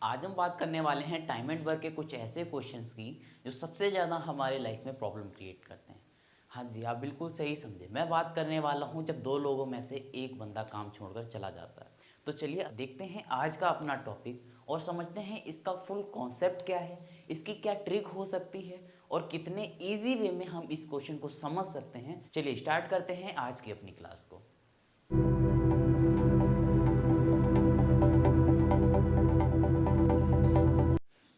आज हम बात करने वाले हैं टाइम एंड वर्क के कुछ ऐसे क्वेश्चंस की जो सबसे ज़्यादा हमारे लाइफ में प्रॉब्लम क्रिएट करते हैं। हाँ जी, आप बिल्कुल सही समझे। मैं बात करने वाला हूँ जब दो लोगों में से एक बंदा काम छोड़कर चला जाता है। तो चलिए देखते हैं आज का अपना टॉपिक और समझते हैं इसका फुल कॉन्सेप्ट क्या है, इसकी क्या ट्रिक हो सकती है और कितने ईजी वे में हम इस क्वेश्चन को समझ सकते हैं। चलिए स्टार्ट करते हैं आज की अपनी क्लास को।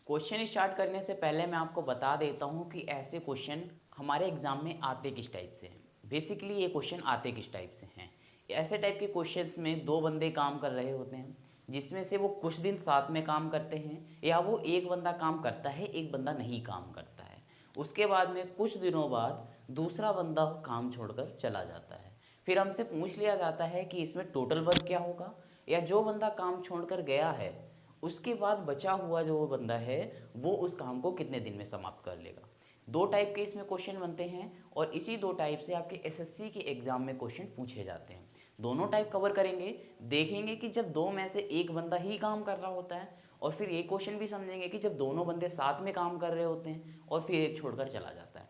क्वेश्चन स्टार्ट करने से पहले मैं आपको बता देता हूँ कि ऐसे क्वेश्चन हमारे एग्जाम में आते किस टाइप से हैं। बेसिकली ये क्वेश्चन आते किस टाइप से हैं। ऐसे टाइप के क्वेश्चंस में दो बंदे काम कर रहे होते हैं, जिसमें से वो कुछ दिन साथ में काम करते हैं, या वो एक बंदा काम करता है एक बंदा नहीं काम करता है। उसके बाद में कुछ दिनों बाद दूसरा बंदा काम छोड़कर चला जाता है। फिर हमसे पूछ लिया जाता है कि इसमें टोटल वर्क क्या होगा, या जो बंदा काम छोड़कर गया है उसके बाद बचा हुआ जो वो बंदा है वो उस काम को कितने दिन में समाप्त कर लेगा। दो टाइप के इसमें क्वेश्चन बनते हैं और इसी दो टाइप से आपके एसएससी के एग्जाम में क्वेश्चन पूछे जाते हैं। दोनों टाइप कवर करेंगे, देखेंगे कि जब दो में से एक बंदा ही काम कर रहा होता है, और फिर एक क्वेश्चन भी समझेंगे कि जब दोनों बंदे साथ में काम कर रहे होते हैं और फिर एक छोड़कर चला जाता है।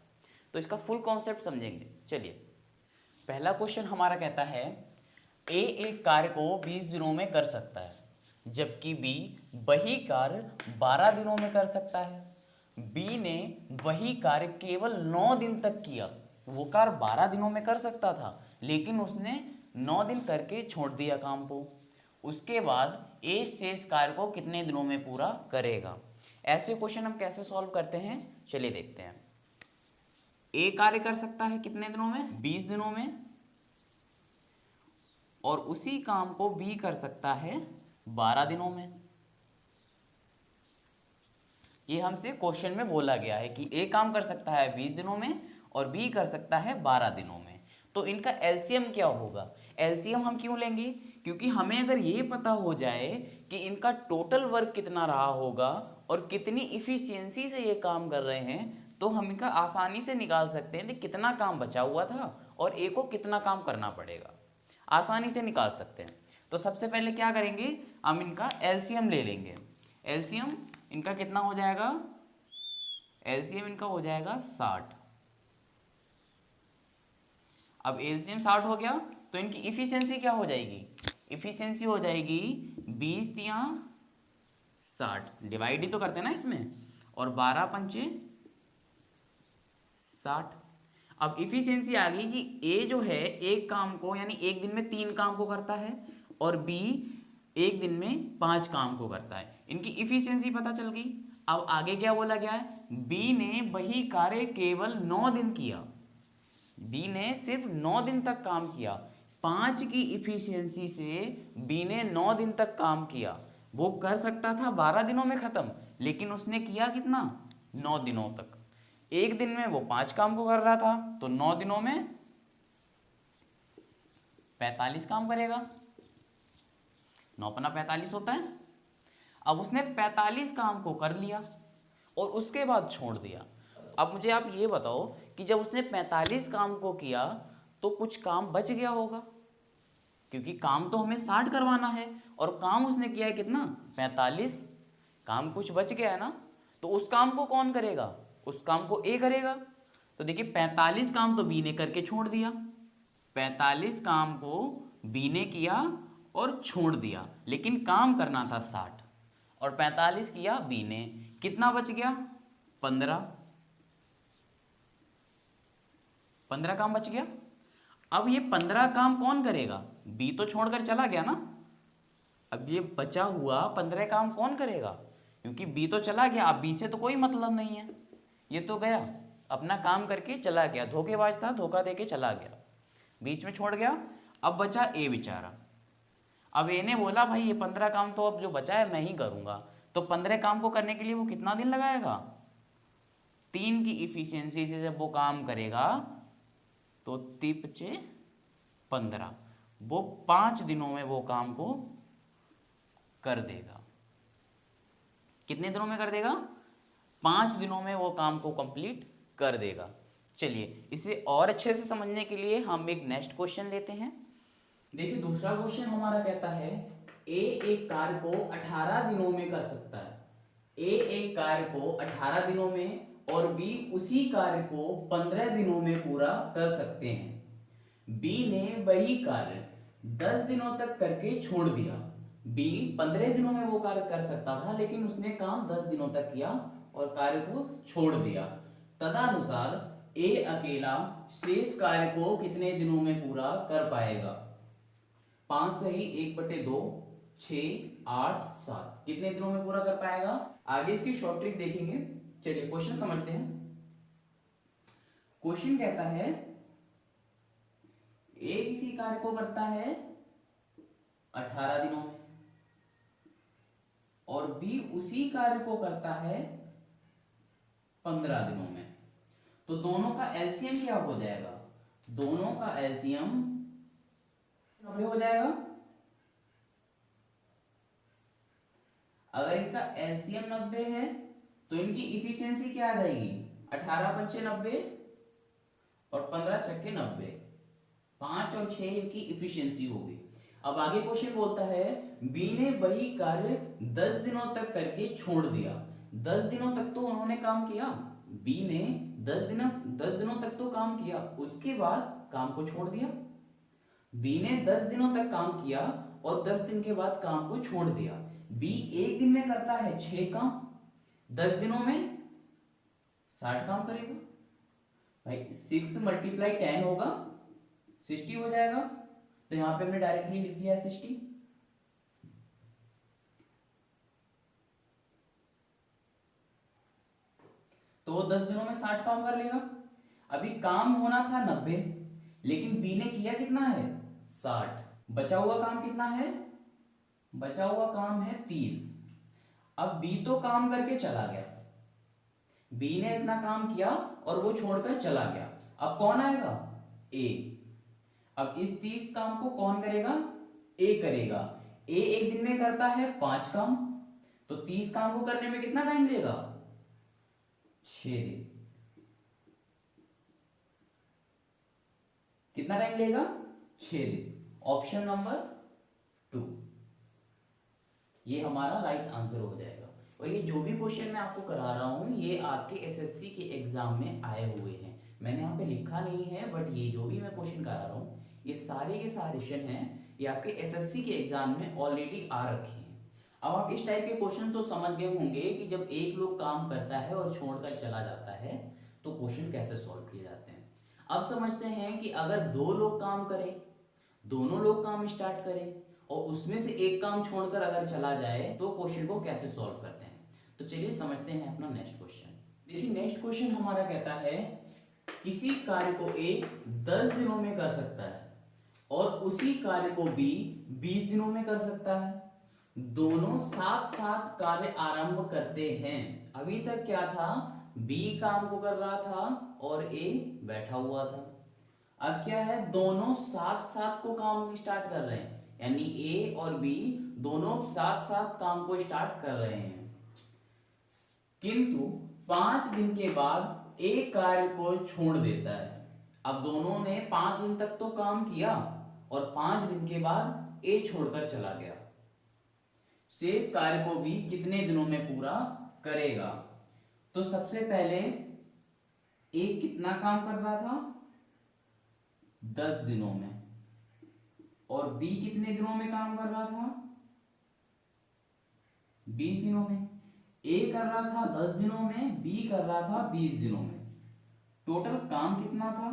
तो इसका फुल कॉन्सेप्ट समझेंगे। चलिए, पहला क्वेश्चन हमारा कहता है ए एक कार्य को 20 दिनों में कर सकता है, जबकि बी वही कार्य 12 दिनों में कर सकता है। बी ने वही कार्य केवल 9 दिन तक किया। वो कार्य 12 दिनों में कर सकता था लेकिन उसने 9 दिन करके छोड़ दिया काम को। उसके बाद ए शेष कार्य को कितने दिनों में पूरा करेगा। ऐसे क्वेश्चन हम कैसे सॉल्व करते हैं, चलिए देखते हैं। ए कार्य कर सकता है कितने दिनों में, 20 दिनों में, और उसी काम को बी कर सकता है 12 दिनों में। ये हमसे क्वेश्चन में बोला गया है कि ए काम कर सकता है 20 दिनों में और बी कर सकता है 12 दिनों में। तो इनका एलसीएम क्या होगा। एलसीएम हम क्यों लेंगे, क्योंकि हमें अगर ये पता हो जाए कि इनका टोटल वर्क कितना रहा होगा और कितनी इफिशियंसी से ये काम कर रहे हैं, तो हम इनका आसानी से निकाल सकते हैं कि कितना काम बचा हुआ था और ए को कितना काम करना पड़ेगा। आसानी से निकाल सकते हैं। तो सबसे पहले क्या करेंगे, हम इनका एलसीएम ले लेंगे। एलसीएम इनका कितना हो जाएगा, एलसीएम इनका हो जाएगा 60। अब एलसीएम 60 हो गया तो इनकी इफिशियंसी क्या हो जाएगी, इफिशियंसी हो जाएगी 20 तिया 60, डिवाइड ही तो करते हैं ना इसमें, और 12 पंचे 60। अब इफिशियंसी आ गई कि ए जो है एक काम को यानी एक दिन में 3 काम को करता है और बी एक दिन में 5 काम को करता है। इनकी इफिशियंसी पता चल गई। अब आगे क्या बोला गया है, बी ने वही कार्य केवल 9 दिन किया। बी ने सिर्फ 9 दिन तक काम किया। 5 की इफिशियंसी से बी ने 9 दिन तक काम किया। वो कर सकता था 12 दिनों में खत्म, लेकिन उसने किया कितना, 9 दिनों तक। एक दिन में वो 5 काम को कर रहा था तो 9 दिनों में 45 काम करेगा। 9 पन्ना 45 होता है। अब उसने 45 काम को कर लिया और उसके बाद छोड़ दिया। अब मुझे आप ये बताओ कि जब उसने 45 काम को किया तो कुछ काम बच गया होगा, क्योंकि काम तो हमें 60 करवाना है और काम उसने किया है कितना, 45। काम कुछ बच गया है ना, तो उस काम को कौन करेगा, उस काम को ए करेगा। तो देखिए 45 काम तो बी ने करके छोड़ दिया, 45 काम को बी ने किया और छोड़ दिया, लेकिन काम करना था 60 और 45 किया बी ने, कितना बच गया, 15। 15 काम बच गया। अब ये 15 काम कौन करेगा, बी तो छोड़कर चला गया ना। अब ये बचा हुआ 15 काम कौन करेगा, क्योंकि बी तो चला गया, अब बी से तो कोई मतलब नहीं है। ये तो गया अपना काम करके चला गया, धोखेबाज था, धोखा देके चला गया, बीच में छोड़ गया। अब बचा ए बेचारा। अब ए ने बोला भाई ये 15 काम तो अब जो बचा है मैं ही करूंगा। तो 15 काम को करने के लिए वो कितना दिन लगाएगा, 3 की इफिशियंसी से जब वो काम करेगा तो 3×5 = 15, वो 5 दिनों में वो काम को कर देगा। कितने दिनों में कर देगा, 5 दिनों में वो काम को कंप्लीट कर देगा। चलिए इसे और अच्छे से समझने के लिए हम एक नेक्स्ट क्वेश्चन लेते हैं। देखिए दूसरा क्वेश्चन हमारा कहता है ए एक कार्य को 18 दिनों में कर सकता है, ए एक कार्य को 18 दिनों में और बी उसी कार्य को 15 दिनों में पूरा कर सकते हैं। बी ने वही कार्य 10 दिनों तक करके छोड़ दिया। बी 15 दिनों में वो कार्य कर सकता था, लेकिन उसने काम 10 दिनों तक किया और कार्य को छोड़ दिया। तदनुसार ए अकेला शेष कार्य को कितने दिनों में पूरा कर पाएगा? 5 सही 1/2, 6, 8, 7 कितने दिनों में पूरा कर पाएगा? आगे इसकी शॉर्ट ट्रिक देखेंगे। चलिए क्वेश्चन समझते हैं। क्वेश्चन कहता है ए किसी कार्य को करता है 18 दिनों में और बी उसी कार्य को करता है 15 दिनों में। तो दोनों का एलसीएम क्या हो जाएगा? दोनों का एलसीएम 90 हो जाएगा। अगर इनका एलसीएम 90 है तो इनकी इफिशियंसी क्या आ जाएगी? 18 पंचे 90 और 15 छक्के 90, 5 और 6 इनकी इफिशियंसी होगी। अब आगे क्वेश्चन बोलता है बी ने वही कार्य 10 दिनों तक करके छोड़ दिया। 10 दिनों तक तो उन्होंने काम किया, बी ने 10 दिनों तक तो काम किया, उसके बाद काम को छोड़ दिया। बी ने 10 दिनों तक काम किया और 10 दिन के बाद काम को छोड़ दिया। बी एक दिन में करता है 6 काम, 10 दिनों में 60 काम करेगा। भाई 6 × 10 होगा 60 हो जाएगा। तो यहां पे हमने डायरेक्टली लिख दिया 60। तो वो 10 दिनों में 60 काम कर लेगा। अभी काम होना था 90, लेकिन बी ने किया कितना है? 60। बचा हुआ काम कितना है? बचा हुआ काम है 30। अब बी तो काम करके चला गया, बी ने इतना काम किया और वो छोड़कर चला गया। अब कौन आएगा? ए। अब इस 30 काम को कौन करेगा? ए करेगा। ए एक दिन में करता है 5 काम, तो 30 काम को करने में कितना टाइम लेगा? 6 दिन। कितना टाइम लेगा? 6 दिन। ऑप्शन नंबर 2 ये हमारा राइट आंसर हो जाएगा। और ये जो भी क्वेश्चन मैं आपको करा रहा हूं ये आपके एसएससी के एग्जाम में आए हुए हैं। मैंने यहाँ पे लिखा नहीं है, बट ये जो भी मैं क्वेश्चन करा रहा हूँ ये सारे के सारे क्वेश्चन हैं, ये आपके एसएससी के एग्जाम में ऑलरेडी आ रखे हैं। अब आप इस टाइप के क्वेश्चन तो समझ गए होंगे कि जब एक लोग काम करता है और छोड़कर चला जाता है तो क्वेश्चन कैसे सॉल्व किए जाते हैं। अब समझते हैं कि अगर 2 लोग काम करें, दोनों लोग काम स्टार्ट करें और उसमें से एक काम छोड़कर अगर चला जाए तो क्वेश्चन को कैसे सॉल्व करते हैं। तो चलिए समझते हैं अपना नेक्स्ट क्वेश्चन। देखिए नेक्स्ट क्वेश्चन हमारा कहता है किसी कार्य को ए 10 दिनों में कर सकता है और उसी कार्य को बी 20 दिनों में कर सकता है। दोनों साथ साथ कार्य आरंभ करते हैं। अभी तक क्या था? बी काम को कर रहा था और ए बैठा हुआ था। अब क्या है? दोनों साथ साथ को काम स्टार्ट कर रहे हैं, यानी ए और बी दोनों साथ साथ काम को स्टार्ट कर रहे हैं। किंतु 5 दिन के बाद ए कार्य को छोड़ देता है। अब दोनों ने 5 दिन तक तो काम किया और 5 दिन के बाद ए छोड़कर चला गया। शेष कार्य को भी कितने दिनों में पूरा करेगा? तो सबसे पहले ए कितना काम कर रहा था? 10 दिनों में। और बी कितने दिनों में काम कर रहा था? 20 दिनों में। ए कर रहा था 10 दिनों में, बी कर रहा था 20 दिनों में। टोटल काम कितना था?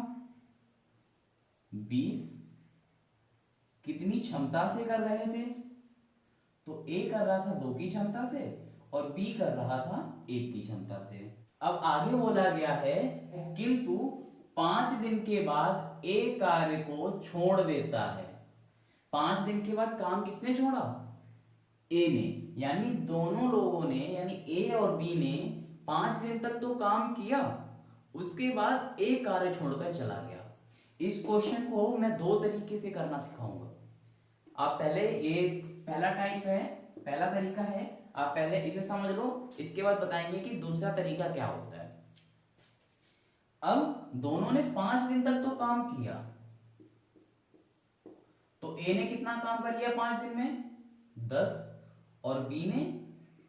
20। कितनी क्षमता से कर रहे थे? तो ए कर रहा था 2 की क्षमता से और बी कर रहा था 1 की क्षमता से। अब आगे बोला गया है किंतु 5 दिन के बाद ए कार्य को छोड़ देता है। 5 दिन के बाद काम किसने छोड़ा? ए ने। यानी दोनों लोगों ने, यानी ए और बी ने 5 दिन तक तो काम किया, उसके बाद ए कार्य छोड़कर चला गया। इस क्वेश्चन को मैं 2 तरीके से करना सिखाऊंगा। आप पहले, ये पहला टाइप है, पहला तरीका है, आप पहले इसे समझ लो, इसके बाद बताएंगे कि दूसरा तरीका क्या होता है। अब दोनों ने 5 दिन तक तो काम किया, तो ए ने कितना काम कर लिया 5 दिन में? 10 और बी ने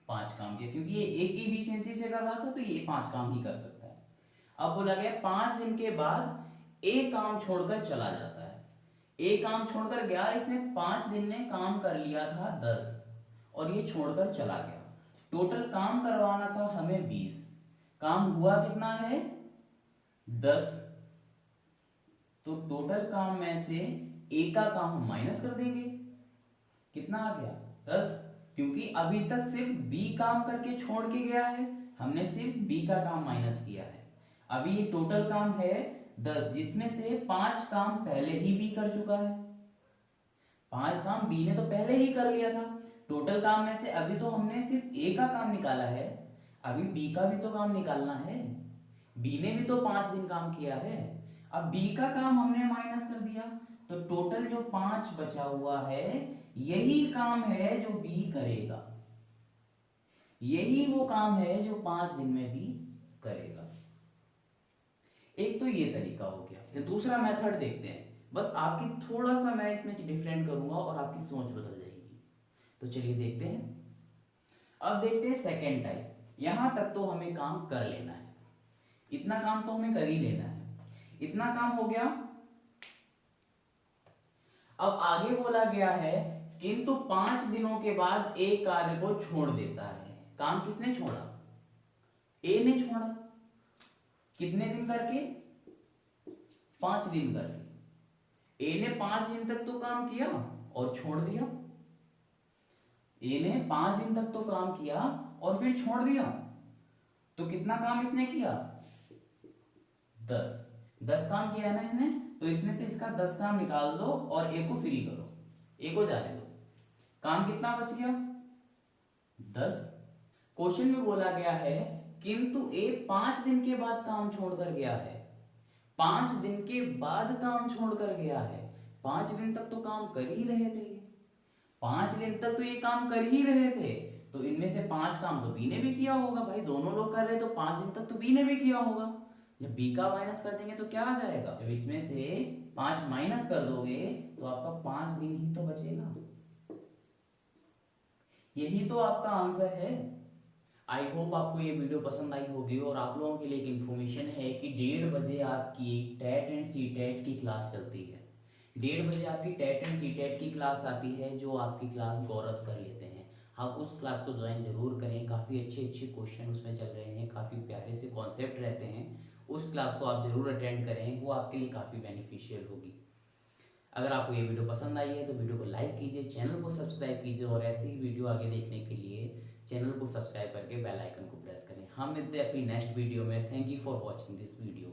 5 काम किया, क्योंकि ये एक ही इफिशियंसी से कर रहा था तो ये 5 काम ही कर सकता है। अब बोला गया 5 दिन के बाद ए काम छोड़कर चला जाता है। ए काम छोड़कर गया, इसने 5 दिन में काम कर लिया था 10 और ये छोड़कर चला गया। टोटल काम करवाना था हमें 20, काम हुआ कितना है 10। तो टोटल काम में से ए का काम हम माइनस कर देंगे, कितना आ गया 10, क्योंकि अभी तक सिर्फ बी काम करके छोड़ के गया है, हमने सिर्फ बी का काम माइनस किया है। अभी ये टोटल काम है 10, जिसमें से 5 काम पहले ही बी कर चुका है। 5 काम बी ने तो पहले ही कर लिया था। टोटल काम में से अभी तो हमने सिर्फ ए का काम निकाला है, अभी बी का भी तो काम निकालना है। बी ने भी तो 5 दिन काम किया है, अब बी का काम हमने माइनस कर दिया, तो टोटल जो 5 बचा हुआ है यही काम है जो बी करेगा। यही वो काम है जो 5 दिन में बी करेगा। एक तो ये तरीका हो गया। तो दूसरा मेथड देखते हैं, बस आपकी थोड़ा सा मैं इसमें डिफरेंट करूंगा और आपकी सोच बदल जाएगी। तो चलिए देखते हैं। अब देखते हैं सेकेंड टाइप। यहां तक तो हमें काम कर लेना है, इतना काम तो हमें कर ही लेना है, इतना काम हो गया। अब आगे बोला गया है किंतु 5 दिनों के बाद एक कार्य को छोड़ देता है। काम किसने छोड़ा, ए ने छोड़ा। कितने दिन करके, 5 दिन करके। ए ने 5 दिन तक तो काम किया और छोड़ दिया। ए ने 5 दिन तक तो काम किया और फिर छोड़ दिया, तो कितना काम इसने किया 10 काम किया है ना इसने, तो इसमें से इसका 10 काम निकाल दो और ए को फ्री करो, ए को जाने दो। काम कितना बच गया 10। क्वेश्चन में बोला गया है किंतु ए 5 दिन के बाद काम छोड़कर गया है। 5 दिन के बाद काम छोड़कर गया है। 5 दिन तक तो काम कर ही रहे थे, 5 दिन तक तो ये काम कर ही रहे थे, तो इनमें से 5 काम तो बी ने भी किया होगा। भाई दोनों लोग कर रहे तो 5 दिन तक तो बी ने भी किया होगा। जब बी का माइनस कर देंगे तो क्या आ जाएगा, जब इसमें से 5 माइनस कर दोगे तो आपका 5 दिन ही तो बचेगा। यही तो आपका आंसर है। आई होप आपको ये वीडियो पसंद आई होगी। और आप लोगों के लिए एक इन्फॉर्मेशन है कि 1:30 बजे आपकी टेट एंड सी टेट की क्लास चलती है। 1:30 बजे आपकी टेट एंड सी टेट की क्लास आती है, जो आपकी क्लास गौरव सर लेते हैं। आप उस क्लास को ज्वाइन जरूर करें, काफ़ी अच्छे अच्छे क्वेश्चन उसमें चल रहे हैं, काफ़ी प्यारे से कॉन्सेप्ट रहते हैं। उस क्लास को आप ज़रूर अटेंड करें, वो आपके लिए काफ़ी बेनिफिशियल होगी। अगर आपको ये वीडियो पसंद आई है तो वीडियो को लाइक कीजिए, चैनल को सब्सक्राइब कीजिए और ऐसी ही वीडियो आगे देखने के लिए चैनल को सब्सक्राइब करके बेल आइकन को प्रेस करें। हम मिलते हैं अपनी नेक्स्ट वीडियो में। Thank you for watching this video.